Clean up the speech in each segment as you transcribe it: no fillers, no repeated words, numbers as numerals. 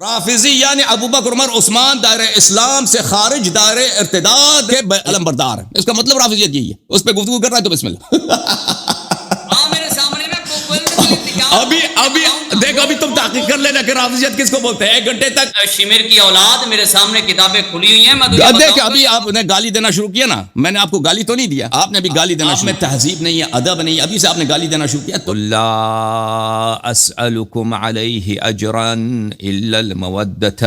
رافضی یعنی ابو بکر عمر عثمان دائرہ اسلام سے خارج دائرہ ارتداد کے علم بردار ہیں. اس کا مطلب رافضیت یہی ہے. اس پہ گفتگو کر رہا ہے تو بسم اللہ. ابھی دیکھ ابھی تم تحقیق کر لینا کہ رافضیت کس کو بولتے ہیں. 1 گھنٹے تک شمر کی اولاد میرے سامنے کتابیں کھلی ہوئی ہیں. میں دیکھ ابھی آپ نے گالی دینا شروع کیا نا. میں نے آپ کو گالی تو نہیں دیا, آپ نے ابھی گالی دینا شروع. میں تہذیب نہیں ہے, ادب نہیں ہے, ابھی سے آپ نے گالی دینا شروع کیا. لا اسألكم عليه اجرا الا المودة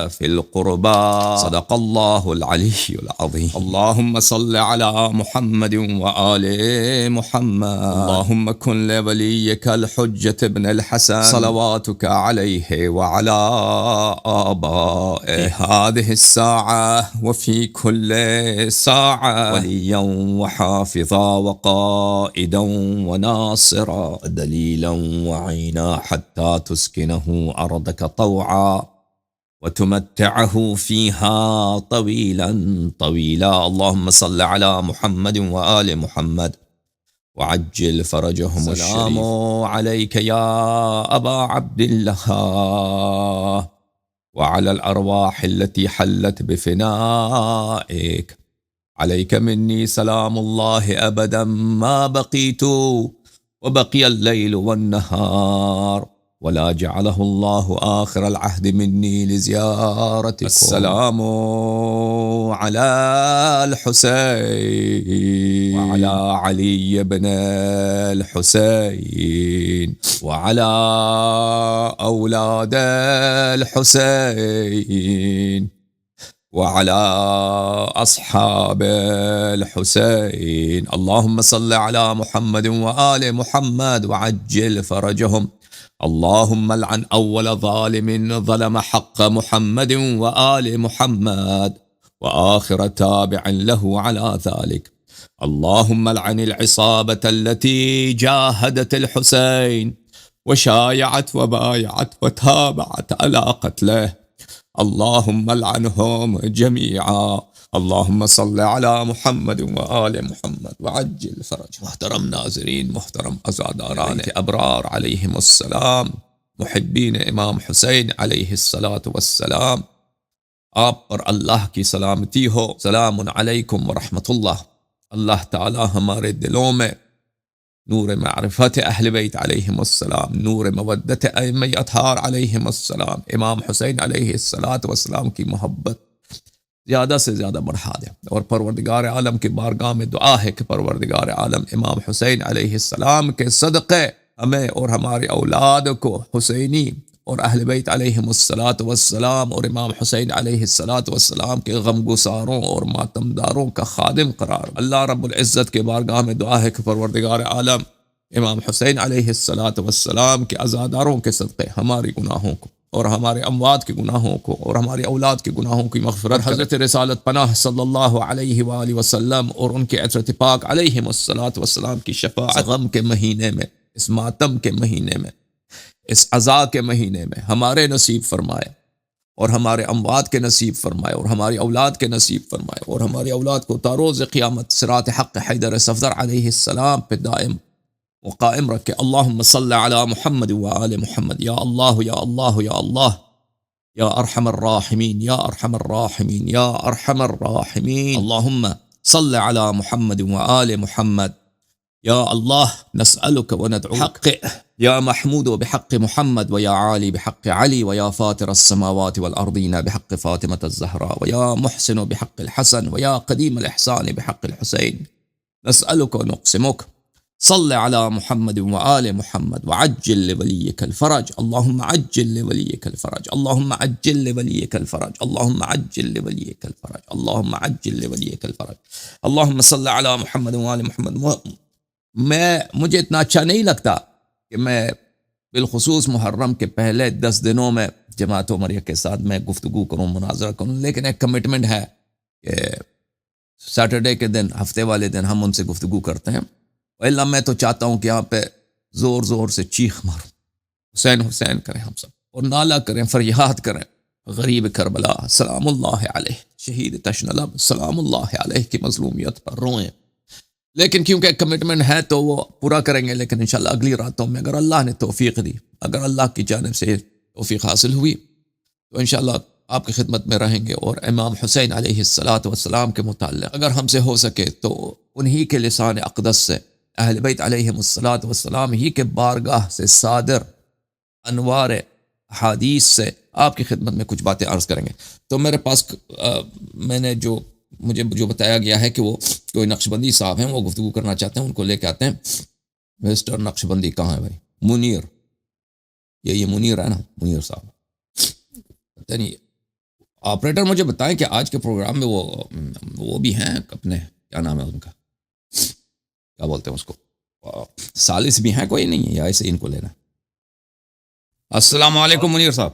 في القربى صدق الله العلي العظيم. اللهم صل على محمد وآل محمد. اللهم كن لوليك الحجة ابن الحسن صلواتك عليه وعلى آبائه هذه الساعة وفي كل ساعة وليا وحافظا وقائدا وناصرا دليلا وعينا حتى تسكنه أرضك طوعا وتمتعه فيها طويلا طويلا. اللهم صل على محمد وآل محمد وعجل فرجهم الشريف. السلام عليك يا أبا عبد الله وعلى الأرواح التي حلت بفنائك. عليك مني سلام الله أبدا ما بقيت وبقي الليل والنهار ولا جعله الله آخر العهد مني لزيارتكم. السلام على الحسين وعلى علي بن الحسين وعلى أولاد الحسين وعلى أصحاب الحسين. اللهم صل على محمد وآل محمد وعجل فرجهم. اللهم لعن أول ظالم ظلم حق محمد وآل محمد وآخر تابع له على ذلك. اللهم لعن العصابة التي جاهدت الحسين وشايعت وبايعت وتابعت على قتله. اللهم لعنهم جميعا. اللهم صل على محمد وآل محمد وعجل فرج. محترم ناظرین, محترم عزاداران ابرار علیہم السلام, محبین امام حسین علیہ السلام, آپ پر اللہ کی سلامتی ہو. سلام علیکم ورحمۃ اللہ. اللہ تعالی ہمارے دلوں میں نور معرفت اہل بیت علیہم السلام, نور مودت ائمہ اطہار علیہم السلام, امام حسین علیہ السلام کی محبت زیادہ سے زیادہ بڑھا دے. اور پروردگار عالم کی بارگاہ میں دعا ہے کہ پروردگار عالم امام حسین علیہ السلام کے صدقے ہمیں اور ہماری اولاد کو حسینی اور اہل بیت علیہم السلام اور امام حسین علیہ السلام کے غمگساروں اور ماتمداروں کا خادم قرار. اللہ رب العزت کے بارگاہ میں دعا ہے کہ پروردگار عالم امام حسین علیہ السلام کے عزاداروں کے صدقے ہماری گناہوں کو اور ہمارے اموات کے گناہوں کو اور ہماری اولاد کے گناہوں کی مغفرت. حضرت رسالت پناہ صلی اللہ علیہ وآلہ وسلم اور ان کے عطرت پاک علیہم السلام کی شفاعت غم کے مہینے میں, اس ماتم کے مہینے میں, اس عزا کے مہینے میں ہمارے نصیب فرمائے اور ہمارے اموات کے نصیب فرمائے اور ہماری اولاد کے نصیب فرمائے اور ہماری اولاد کو تاروز قیامت صراط حق حیدر صفدر علیہ السلام پہ دائم وقائم رکھے. اللہم صل علی محمد وآل محمد. یا اللہ یا اللہ یا اللہ یا ارحم الراحمین یا ارحم الراحمین یا ارحم الراحمین. اللہم صل علی محمد وآل محمد. یا اللہ نسألک وندعو حق یا محمود بحق محمد ویا عالی بحق علی ویا فاطر السماوات والارضین بحق فاطمة الزہراء ویا محسن بحق الحسن ویا قدیم الاحسان بحق الحسین. نسألک ونقسمک. صل على محمد وآل محمد وعجل لوليك الفرج. اللهم عجل لوليك الفرج. اللهم عجل لوليك الفرج. اللهم عجل لوليك الفرج. اللهم عجل لوليك الفرج. اللهم صل على محمد وآل محمد. مجھے اتنا اچھا نہیں لگتا کہ میں بالخصوص محرم کے پہلے 10 دنوں میں جماعت عمریہ کے ساتھ میں گفتگو کروں, مناظرہ کروں, لیکن ایک کمٹمنٹ ہے کہ سیٹرڈے کے دن, ہفتے والے دن ہم ان سے گفتگو کرتے ہیں. اللہ میں تو چاہتا ہوں کہ یہاں پہ زور زور سے چیخ ماروں, حسین حسین کریں ہم سب, اور نعلہ کریں, فریاد کریں. غریب کربلا سلام اللہ علیہ, شہید تشن لب سلام اللہ علیہ کی مظلومیت پر روئیں. لیکن کیونکہ ایک کمٹمنٹ ہے تو وہ پورا کریں گے, لیکن انشاءاللہ اگلی راتوں میں اگر اللہ نے توفیق دی, اگر اللہ کی جانب سے توفیق حاصل ہوئی تو انشاءاللہ آپ کی خدمت میں رہیں گے، اور امام حسین علیہ السلام کے متعلق اگر ہم سے ہو سکے تو انہی کے لسان اقدس سے، اہل بیت علیہم السلام ہی کے بارگاہ سے صادر انوار حدیث سے آپ کی خدمت میں کچھ باتیں عرض کریں گے۔ تو میرے پاس میں نے مجھے جو بتایا گیا ہے کہ وہ کوئی نقشبندی صاحب ہیں، وہ گفتگو کرنا چاہتے ہیں، ان کو لے کے آتے ہیں۔ مسٹر نقشبندی کہاں ہے بھائی؟ منیر، یہ منیر ہے نا، منیر صاحب پتہ نہیں۔ آپریٹر مجھے بتائیں کہ آج کے پروگرام میں وہ بھی ہیں اپنے، کیا نام ہے ان کا، کیا بولتے ہیں اس کو، سالس بھی ہیں کوئی نہیں ہے، یا ایسے ان کو لینا ہے؟ السلام علیکم منیر صاحب۔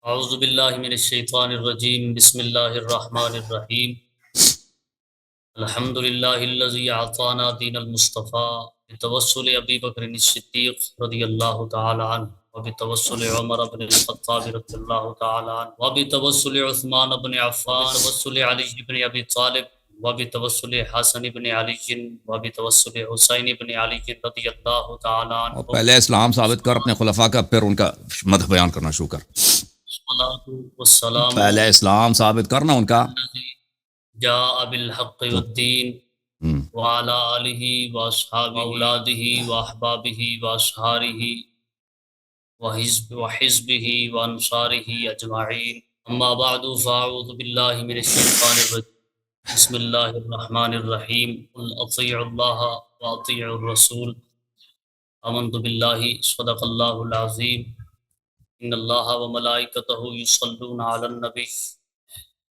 اعوذ باللہ من الشیطان الرجیم، بسم اللہ الرحمن الرحیم، الحمد للہ الذی اعطانا دین المصطفیٰ بتوسل ابی بکر الصدیق رضی اللہ تعالی عنہ، وبتوسل عمر بن الخطاب رضی اللہ تعالی عنہ، وبتوسل عثمان بن عفان، وبتوسل علی بن ابی طالب، وبتوسل حسن بن علی، وبتوسل حسین بن علی رضی اللہ تعالی عنہ۔ پہلے اسلام ثابت کر اپنے خلفاء کا، پھر ان کا مدح بیان کرنا شروع کر۔ والسلام پہلے اسلام ثابت کرنا ان کا۔ جاء بالحق والدین وعلى آلہ واصحابہ اولادہ واحبابہ واشہارہ وحزبہ وانصارہ اجمعین، اما بعد فاعوذ باللہ من الشیطان الرجیم، بسم اللہ الرحمن الرحیم، قل اطیعوا اللہ واطیعوا الرسول، آمنت باللہ صدق اللہ العظیم، ان اللہ وملائکتہ یصلون علی النبی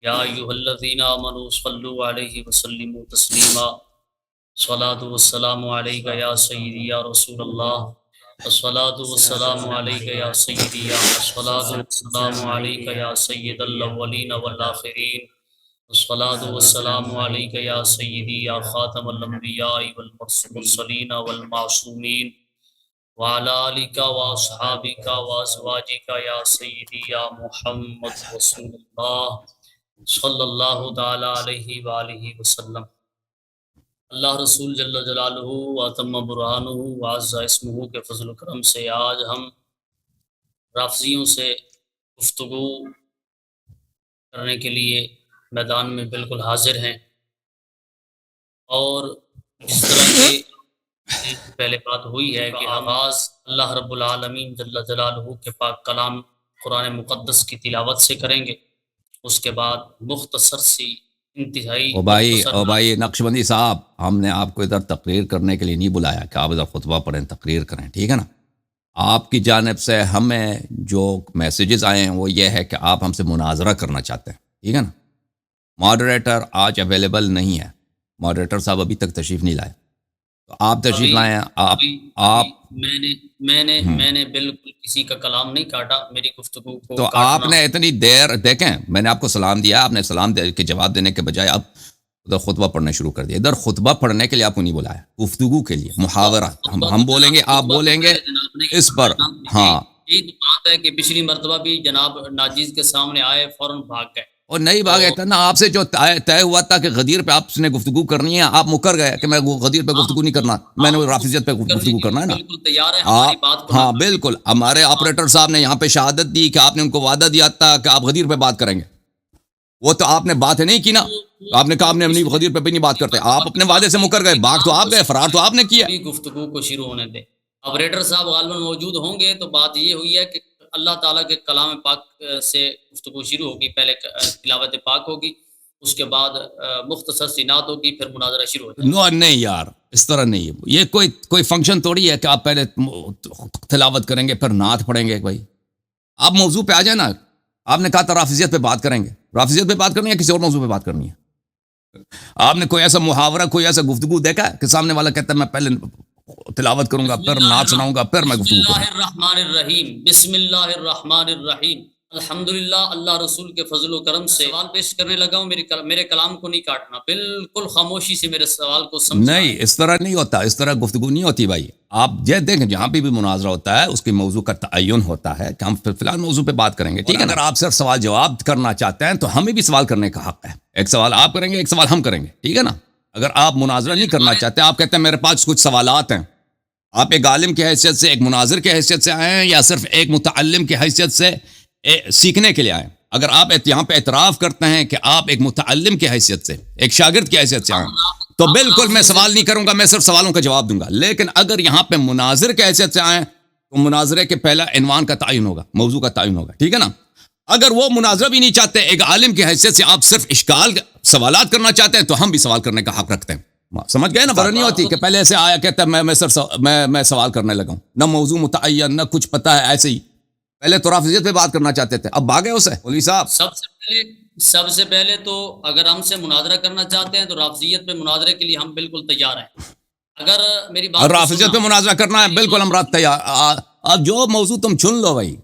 یا ایھا الذین آمنوا صلوا علیہ وسلموا تسلیما، الصلاۃ والسلام علیک یا سیدی یا رسول اللہ، الصلاۃ والسلام علیک یا سیدی یا، الصلاۃ والسلام علیک یا سید الاولین والآخرین، الصلاۃ والسلام علیک یا سیدی یا خاتم الانبیاء والمرسلین والمعصومین، وعلى آلک واصحابک وازواجک یا سیدی یا محمد رسول اللہ صلی اللہ تعالی علیہ وآلہ وسلم۔ اللہ رسول جل جلالہ واتم برہانہ وعز اسمہ کے فضل و کرم سے آج ہم رافضیوں سے گفتگو کرنے کے لیے میدان میں بالکل حاضر ہیں، اور جس طرح کے پہلے بات ہوئی ہے کہ آغاز اللہ رب العالمین جل جلالہ کے پاک کلام قرآن مقدس کی تلاوت سے کریں گے، اس کے بعد مختصر سی انتہائی او بھائی نقشبندی صاحب، ہم نے آپ کو ادھر تقریر کرنے کے لیے نہیں بلایا کہ آپ ادھر خطبہ پڑھیں، تقریر کریں، ٹھیک ہے نا؟ آپ کی جانب سے ہمیں جو میسیجز آئے ہیں وہ یہ ہے کہ آپ ہم سے مناظرہ کرنا چاہتے ہیں، ٹھیک ہے نا؟ ماڈریٹر آج اویلیبل نہیں ہے، ماڈریٹر صاحب ابھی تک تشریف نہیں لائے، تو آپ تشریف لائیں۔ آپ میں نے بالکل کسی کا کلام نہیں کاٹا، میری گفتگو کو تو آپ نے اتنی دیر، دیکھیں میں نے آپ کو سلام دیا، آپ نے سلام دے کے جواب دینے کے بجائے اب ادھر خطبہ پڑھنا شروع کر دیا۔ ادھر خطبہ پڑھنے کے لیے آپ کو نہیں بلایا، گفتگو کے لیے، محاورہ، ہم بولیں گے، آپ بولیں گے اس پر۔ ہاں یہی تو بات ہے کہ پچھلی مرتبہ بھی جناب ناجیز کے سامنے آئے، فوراً بھاگ گئے، اور نہیں بھاگے تھا نا، آپ سے جو طے ہوا تھا کہ غدیر پہ آپ نے گفتگو کرنی ہے، آپ مکر گئے کہ میں غدیر پہ گفتگو نہیں کرنا، میں نے رافضیت پہ گفتگو کرنا ہے نا۔ بالکل تیار ہے ہماری بات کو۔ ہاں بالکل، ہمارے آپریٹر صاحب نے یہاں پہ شہادت دی کہ آپ نے ان کو وعدہ دیا تھا کہ آپ غدیر پہ بات کریں گے، وہ تو آپ نے بات نہیں کی نا، آپ نے کہا آپ نے اپنی غدیر پہ بھی نہیں بات کرتے، آپ اپنے وعدے سے مکر گئے، بھاگ تو آپ گئے، فرار تو آپ نے کیا۔ گفتگو کو شروع ہونے دیں، آپریٹر صاحب غالباً موجود ہوں گے، تو بات یہ ہوئی ہے کہ اللہ تعالیٰ کے کلام پاک سے گفتگو شروع ہوگی، پہلے تلاوت پاک ہوگی، اس کے بعد مختصر سی نعت ہوگی، پھر مناظرہ شروع ہو جائے گا۔ نہیں یار، اس طرح نہیں، یہ کوئی فنکشن تھوڑی ہے کہ آپ پہلے تلاوت کریں گے پھر نعت پڑھیں گے۔ بھائی آپ موضوع پہ آ جائیں نا، آپ نے کہا تھا رافضیت پہ بات کریں گے، رافضیت پہ بات کرنی ہے کسی اور موضوع پہ بات کرنی ہے؟ آپ نے کوئی ایسا محاورہ، کوئی ایسا گفتگو دیکھا ہے کہ سامنے والا کہتا ہے میں پہلے تلاوت کروں گا، پھر نعت سناؤں گا، پھر میں گفتگو کروں گا؟ بسم اللہ الرحمن الرحیم، بسم اللہ الرحمن الرحیم، الحمدللہ، اللہ رسول کے فضل و کرم سے سوال پیش کرنے لگا ہوں، میرے کلام کو نہیں کاٹنا، بالکل خاموشی سے میرے سوال کو سمجھنا۔ نہیں، اس طرح نہیں ہوتا، اس طرح گفتگو نہیں ہوتی بھائی۔ آپ یہ دیکھیں جہاں پہ بھی مناظرہ ہوتا ہے اس کے موضوع کا تعین ہوتا ہے کہ ہم فی الحال موضوع پہ بات کریں گے، ٹھیک ہے نا؟ اگر آپ صرف سوال جواب کرنا چاہتے ہیں تو ہمیں بھی سوال کرنے کا حق ہے، ایک سوال آپ کریں گے، ایک سوال ہم کریں گے، ٹھیک ہے نا؟ اگر آپ مناظرہ نہیں کرنا چاہتے، آپ کہتے ہیں میرے پاس کچھ سوالات ہیں، آپ ایک عالم کی حیثیت سے، ایک مناظر کی حیثیت سے آئے ہیں یا صرف ایک متعلم کی حیثیت سے سیکھنے کے لیے آئے. اگر آپ یہاں پہ اعتراف کرتے ہیں کہ آپ ایک متعلم کی حیثیت سے، ایک شاگرد کی حیثیت سے آئے، تو بالکل میں سوال نہیں کروں گا، میں صرف سوالوں کا جواب دوں گا. لیکن اگر یہاں پہ مناظر کی حیثیت سے آئیں تو مناظرے کے پہلا عنوان کا تعین ہوگا، موضوع کا تعین ہوگا، ٹھیک ہے نا. اگر وہ مناظرہ بھی نہیں چاہتے، ایک عالم کی حیثیت سے آپ صرف اشکال سوالات کرنا چاہتے ہیں، تو ہم بھی سوال کرنے کا حق رکھتے ہیں. سمجھ گئے نا؟ فرق نہیں ہوتی کہ پہلے ایسے آیا کہتا ہے میں صرف میں سوال کرنے لگا ہوں، نہ موضوع متعین نہ کچھ پتہ ہے. ایسے ہی پہلے تو رافضیت پہ بات کرنا چاہتے تھے، اب بھاگے اسے. مولوی صاحب سب سے پہلے تو اگر ہم سے مناظرہ کرنا چاہتے ہیں تو رافضیت پہ مناظرے کے لیے ہم بالکل تیار ہیں. اگر میری بات رافضیت پہ مناظرہ کرنا ہے، بالکل ہم رات تیار. اب جو موضوع تم چن لو بھائی،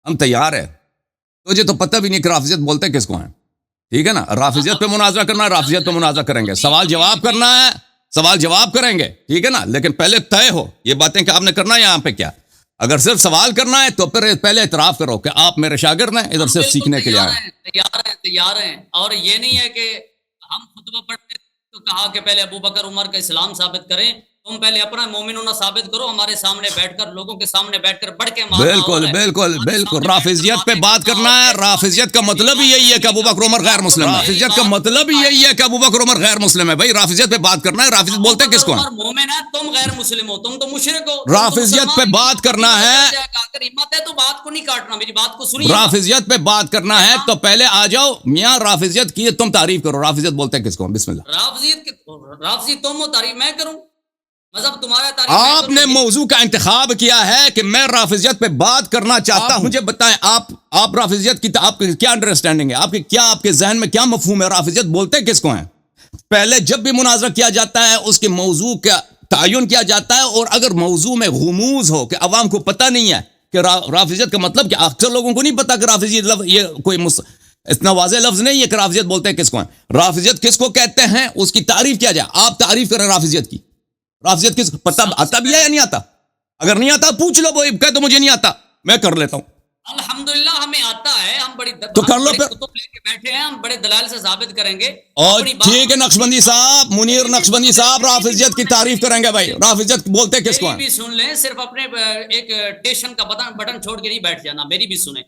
ہم تیار ہیں. تجھے تو پتہ بھی نہیں کہ رافضیت بولتے کس کو ہیں، ٹھیک ہے نا. رافضیت پہ مناظرہ کرنا ہے، رافضیت پہ مناظرہ کریں گے. سوال جواب کرنا ہے، سوال جواب کریں گے، ٹھیک ہے نا. لیکن پہلے طے ہو یہ باتیں کہ آپ نے کرنا ہے یہاں پہ کیا. اگر صرف سوال کرنا ہے تو پھر پہلے اعتراف کرو کہ آپ میرے شاگرد ہیں، ادھر صرف سیکھنے کے لیے آئے. تیار ہیں. اور یہ نہیں ہے کہ ہم خطبہ پڑھتے تو کہا کہ پہلے ابو بکر عمر کا اسلام ثابت کریں. تم پہلے اپنا مومن ہونا ثابت کرو، ہمارے سامنے بیٹھ کر، لوگوں کے سامنے بیٹھ کر بڑھ کے بالکل بالکل بالکل. رافضیت پہ بات کرنا ہے. رافضیت کا مطلب ہی یہی ہے کہ ابو بکر عمر غیر مسلم ہے. رافضیت کا مطلب ہی یہی ہے کہ ابو بکر عمر غیر مسلم ہے. بھائی رافضیت پہ بات کرنا ہے. رافضیت بولتے کس کو ہیں؟ مومن ہے، تم غیر مسلم ہو، تم تو مشرک ہو. رافضیت پہ بات کرنا ہے. اگر ہمت ہے تو بات کو نہیں کاٹنا، میری بات کو سنیے. رافضیت پہ بات کرنا ہے تو پہلے آ جاؤ میاں رافضیت کی تم تعریف کرو. رافضیت بولتے کس کو؟ بسم اللہ. رافضی تم ہو، تعریف میں کروں؟ مذہب تمہارا، تعریف آپ نے موضوع کا انتخاب کیا ہے کہ میں رافضیت پہ بات کرنا چاہتا ہوں. مجھے بتائیں آپ رافضیت کی آپ کی کیا انڈرسٹینڈنگ ہے، آپ کے ذہن میں کیا مفہوم ہے؟ رافضیت بولتے کس کو ہیں؟ پہلے جب بھی مناظرہ کیا جاتا ہے اس کے موضوع کا تعین کیا جاتا ہے، اور اگر موضوع میں غموض ہو کہ عوام کو پتہ نہیں ہے کہ رافضیت کا مطلب کیا، اکثر لوگوں کو نہیں پتا کہ رافضیت لفظ یہ کوئی اتنا واضح لفظ نہیں ہے کہ رافضیت بولتے کس کو ہیں. رافضیت کس کو کہتے ہیں اس کی تعریف کیا جائے. آپ تعریف کریں رافضیت کی. رافضیت کس پتہ آتا بھی ہے یا نہیں آتا؟ اگر نہیں آتا پوچھ لو، وہ کہہ دو مجھے نہیں آتا، میں کر لیتا ہوں. الحمدللہ ہمیں آتا ہے، ہم بڑی تو کر لو پھر. کتب لے کے بیٹھے ہیں، ہم بڑے دلائل سے ثابت کریں گے. اور ٹھیک ہے نقشبندی صاحب، منیر نقشبندی صاحب رافضیت کی تعریف کریں گے. بھائی رافضیت بولتے کس کو ہیں؟ میری بھی سن لیں، صرف اپنے ایک ٹیشن کا بٹن چھوڑ کے نہیں بیٹھ جانا، میری بھی سنیں.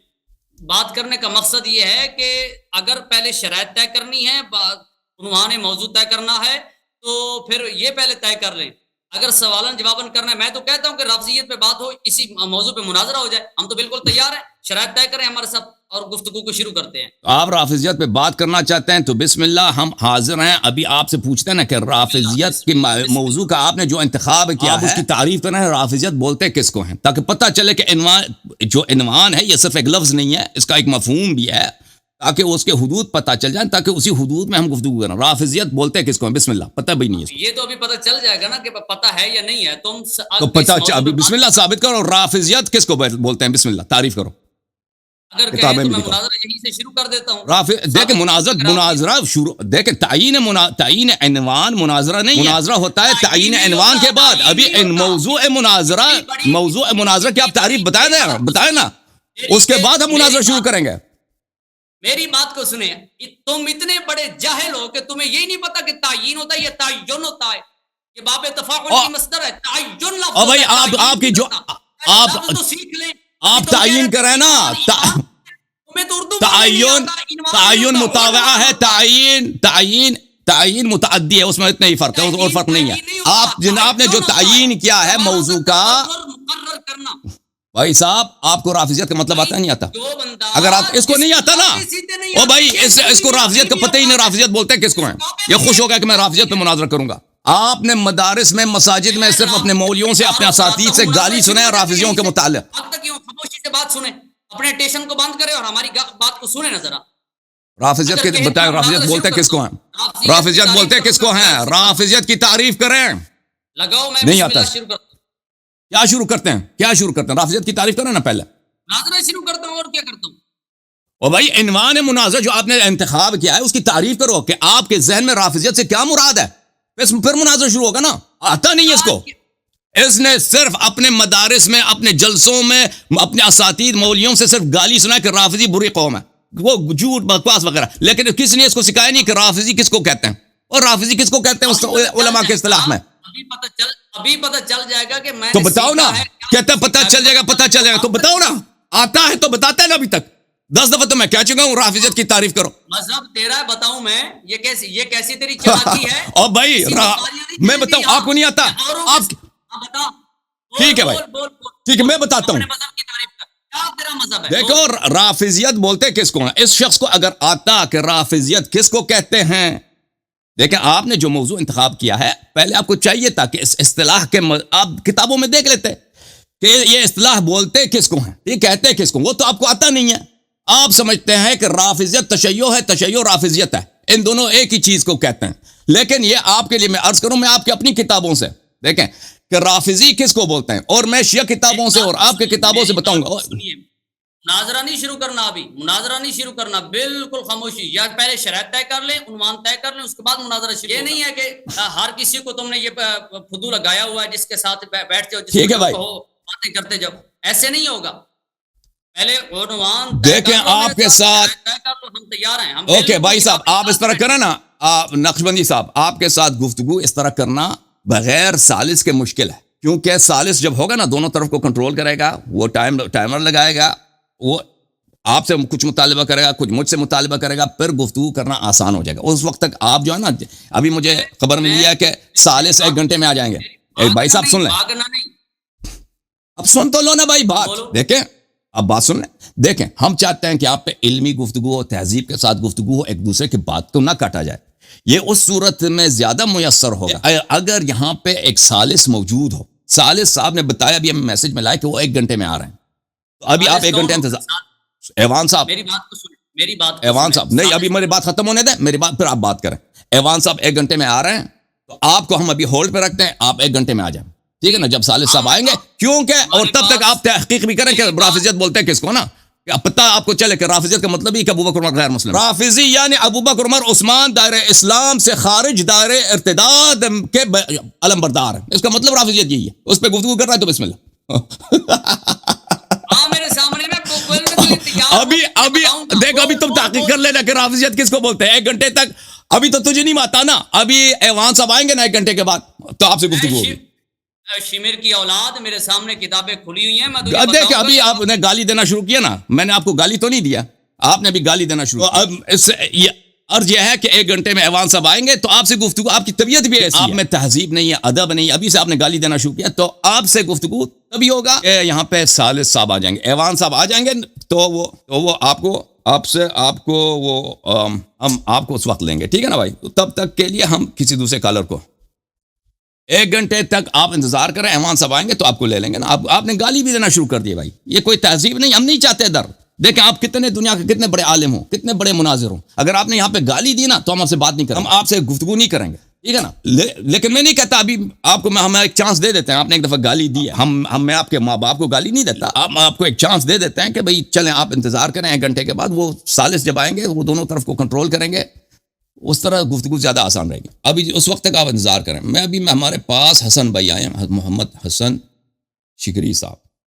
بات کرنے کا مقصد یہ ہے کہ اگر پہلے شرائط طے کرنی ہے، عنوان موضوع طے کرنا ہے، تو پھر یہ پہلے طے کر لیں. اگر سوالن جوابن کرنا ہے، میں تو کہتا ہوں کہ رافضیت پہ بات ہو، اسی موضوع پہ مناظرہ ہو جائے. ہم تو بالکل تیار ہیں، شرائط طے کریں ہمارے ساتھ اور گفتگو کو شروع کرتے ہیں. آپ رافضیت پہ بات کرنا چاہتے ہیں تو بسم اللہ، ہم حاضر ہیں. ابھی آپ سے پوچھتے ہیں نا کہ رافضیت کے موضوع کا آپ نے جو انتخاب کیا ہے اس کی تعریف کرنا ہے. رافضیت بولتے کس کو ہیں، تاکہ پتہ چلے کہ عنوان ہے یہ صرف ایک لفظ نہیں ہے، اس کا ایک مفہوم بھی ہے، تاکہ اس کے حدود پتہ چل جائیں، تاکہ اسی حدود میں ہم گفتگو کریں. رافضیت بولتے کس کو ہیں؟ بسم اللہ. پتہ بھی نہیں ہے یہ تو ابھی پتہ چل جائے گا نا کہ پتہ ہے یا نہیں ہے. تم تو پتہ ابھی بسم اللہ ثابت کرو. رافضیت کس کو بولتے ہیں؟ بسم اللہ تعریف کرو. اگر کہیں تو میں مناظرہ یہیں سے شروع کر دیتا ہوں. دیکھیں مناظرہ شروع، دیکھیں تعین عنوان مناظرہ نہیں، مناظرہ ہوتا ہے تعین عنوان کے بعد. ابھی موضوع مناظرہ کی آپ تعریف بتائیں نا، اس کے بعد ہم مناظرہ شروع کریں گے. میری بات کو سنیں. تم اتنے بڑے جاہل ہو کہ تمہیں یہی نہیں پتا کہ تعین ہوتا ہے یا تعین ہوتا ہے. یہ باب تفاعل کی مصدر ہے. تعین لفظ. بھائی آپ کی جو آپ تو سیکھ لیں. آپ تعین کریں نا. تعین مطاوعہ ہے. تعین متعدی ہے، اس میں اتنا ہی فرق ہے، اور فرق نہیں ہے. آپ جناب نے جو تعین کیا ہے موضوع کا، مقرر کرنا. بھائی صاحب آپ کو رافضیت کا مطلب آتا نہیں آتا؟ اگر آپ اس کو نہیں آتا نا، او بھائی اس کو رافضیت کا پتہ ہی نہیں. رافضیت بولتے کس کو ہیں؟ یہ خوش ہو گیا کہ میں رافضیت پہ مناظرہ کروں گا. آپ نے مدارس میں، مساجد میں صرف اپنے مولویوں سے، اپنے اساتذہ سے گالی سنے رافضیوں کے متعلق. خاموشی سے بات سنیں، اپنے ٹیشن کو بند کریں اور ہماری بات کو سنیں نا ذرا. رافضیت کے بتائیں، رافضیت بولتے کس کو ہیں؟ رافضیت بولتے کس کو ہیں؟ رافضیت کی تعریف کریں. لگاؤ میں نہیں آتا. شروع کرتا ہوں. کیا شروع کرتے ہیں؟ رافضیت کی تعریف کریں نا پہلے. مناظرہ شروع کرتا ہوں اور کیا کرتا ہوں. اور بھائی عنوان مناظرہ جو آپ نے انتخاب کیا ہے اس کی تعریف کرو کہ آپ کے ذہن میں رافضیت سے کیا مراد ہے. پھر مناظرہ شروع ہوگا نا. آتا نہیں ہے اس کو. اس نے صرف اپنے مدارس میں، اپنے جلسوں میں، اپنے اساتذہ مولویوں سے صرف گالی سنا کہ رافضی بری قوم ہے، وہ جھوٹ بکواس وغیرہ. لیکن کس نے اس کو سکھایا نہیں کہ رافضی کس کو کہتے ہیں اور رافضی کس کو کہتے ہیں علماء کے اصطلاح میں. ابھی پتہ چل جائے گا کہ میں تو بتاؤ نا. کہتا ہے پتہ چل جائے گا، تو بتاؤ نا. آتا ہے تو بتاتا ہے نا ابھی تک 10 دفعہ تو میں کہہ چکا ہوں رافضیت کی تعریف کرو. مذہب تیرا ہے بتاؤں میں، یہ کیسی تیری چالاکی ہے؟ اور بھائی میں بتاؤں آپ کو نہیں آتا آپ بتا. ٹھیک ہے بھائی ٹھیک ہے میں بتاتا ہوں. مذہب کی تعریف کر، کیا تیرا مذہب ہے؟ دیکھو رافضیت بولتے کس کو ہیں؟ اس شخص کو اگر آتا کہ رافضیت کس کو کہتے ہیں. دیکھیں آپ نے جو موضوع انتخاب کیا ہے پہلے آپ کو چاہیے تھا کہ اس اصطلاح کے آپ کتابوں میں دیکھ لیتے کہ یہ اصطلاح بولتے کس کو ہیں، یہ کہتے کس کو. وہ تو آپ کو آتا نہیں ہے. آپ سمجھتے ہیں کہ رافضیت تشیع ہے، تشیع رافضیت ہے، ان دونوں ایک ہی چیز کو کہتے ہیں. لیکن یہ آپ کے لیے میں عرض کروں، میں آپ کی اپنی کتابوں سے دیکھیں کہ رافضی کس کو بولتے ہیں، اور میں شیعہ کتابوں سے اور آپ کے کتابوں سے بتاؤں گا. مناظرہ نہیں شروع کرنا، ابھی مناظرہ نہیں شروع کرنا، بالکل خاموشی. یا پہلے شرائط طے کر لیں، عنوان طے کر لیں، اس کے بعد مناظرہ شروع. یہ نہیں ہے کہ ہر کسی کو تم نے یہ فدو لگایا ہوا ہے جس کے ساتھ بیٹھتے ہو، ٹھیک ہے بھائی، باتیں کرتے جب. ایسے نہیں ہوگا. پہلے عنوان دیکھیں آپ کے ساتھ. ہم تیار ہیں. اوکے بھائی صاحب آپ اس طرح کریں نا، نقشبندی صاحب آپ کے ساتھ گفتگو اس طرح کرنا بغیر ثالث کے مشکل ہے. کیونکہ ثالث جب ہوگا نا دونوں طرف کو کنٹرول کرے گا، وہ ٹائمر لگائے گا، وہ آپ سے کچھ مطالبہ کرے گا، کچھ مجھ سے مطالبہ کرے گا، پھر گفتگو کرنا آسان ہو جائے گا. اس وقت تک آپ جو ہے نا، ابھی مجھے خبر ملی ہے کہ ثالث 1 گھنٹے میں آ جائیں گے. بھائی صاحب سن لیں، اب سن تو لو نا بھائی بات. دیکھیں اب بات سن لیں. دیکھیں ہم چاہتے ہیں کہ آپ پہ علمی گفتگو ہو، تہذیب کے ساتھ گفتگو ہو، ایک دوسرے کی بات کو نہ کاٹا جائے. یہ اس صورت میں زیادہ میسر ہوگا اگر یہاں پہ ایک ثالث موجود ہو. ثالث صاحب نے بتایا ابھی ہمیں میسج میں لائے کہ وہ 1 گھنٹے میں آ رہے ہیں. تو ابھی آپ 1 گھنٹے انتظار. ایوان صاحب میری بات کو سنیں، میری بات ایوان صاحب نہیں، ابھی میری بات ختم ہونے دیں، میری بات پھر آپ بات کریں. ایوان صاحب 1 گھنٹے میں آ رہے ہیں، تو آپ کو ہم ابھی ہولڈ پہ رکھتے ہیں. آپ 1 گھنٹے میں آ جائیں، ٹھیک ہے نا. جب ثالث صاحب آئیں گے، کیونکہ اور تب تک آپ تحقیق بھی کریں کہ رافضیت بولتے ہیں کس کو نا. پتہ آپ کو چلے کہ رافضیت کا مطلب ہی کہ ابوبکر عمر غیر مسلم. رافضی یعنی ابوبکر عمر عثمان دائرہ اسلام سے خارج، دائرہ ارتداد کے علم بردار ہیں. اس کا مطلب رافضیت یہی ہے. اس پہ گفتگو کر رہا ہے تو بسم اللہ. میرے سامنے ابھی دیکھ، ابھی تم تحقیق کر لینا کہ رافضیت کس کو بولتے ہیں. 1 گھنٹے تک ابھی تو تجھے نہیں آتا نا. ابھی ایوان صاحب آئیں گے نا 1 گھنٹے کے بعد، تو آپ سے گفتگو ہوگی. شمیر کی اولاد میرے سامنے کتابیں کھلی ہوئی ہیں. میں دیکھ ابھی آپ نے گالی دینا شروع کیا نا، میں نے آپ کو گالی تو نہیں دیا، آپ نے ابھی گالی دینا شروع. اب اس عرض یہ ہے کہ 1 گھنٹے میں ایوان صاحب آئیں گے تو آپ سے گفتگو. آپ کی طبیعت بھی ایسی ہے، آپ میں تہذیب نہیں ہے، ادب نہیں ہے. ابھی سے آپ نے گالی دینا شروع کیا تو آپ سے گفتگو تبھی ہوگا کہ یہاں پہ ثالث صاحب آ جائیں گے، ایوان صاحب آ جائیں گے. تو وہ آپ کو ہم آپ کو اس وقت لیں گے، ٹھیک ہے نا بھائی. تب تک کے لیے ہم کسی دوسرے کالر کو 1 گھنٹے تک آپ انتظار کریں. ایوان صاحب آئیں گے تو آپ کو لے لیں گے نا. آپ نے گالی بھی دینا شروع کر دی بھائی. یہ کوئی تہذیب نہیں، ہم نہیں چاہتے ادھر. دیکھیں آپ کتنے دنیا کے کتنے بڑے عالم ہوں، کتنے بڑے مناظر ہوں، اگر آپ نے یہاں پہ گالی دی نا تو ہم آپ سے بات نہیں کریں گے، ہم آپ سے گفتگو نہیں کریں گے، ٹھیک ہے نا. لیکن میں نہیں کہتا ابھی آپ کو، ہمیں ایک چانس دے دیتے ہیں. آپ نے ایک دفعہ گالی دی ہے، میں آپ کے ماں باپ کو گالی نہیں دیتا. آپ کو ایک چانس دے دیتے ہیں کہ بھائی چلیں آپ انتظار کریں. 1 گھنٹے کے بعد وہ ثالث جب آئیں گے وہ دونوں طرف کو کنٹرول کریں گے. اس طرح گفتگو زیادہ آسان رہے گی. ابھی اس وقت تک آپ انتظار کریں. ہمارے پاس حسن بھائی آئے ہیں، محمد حسن شکری صاحب.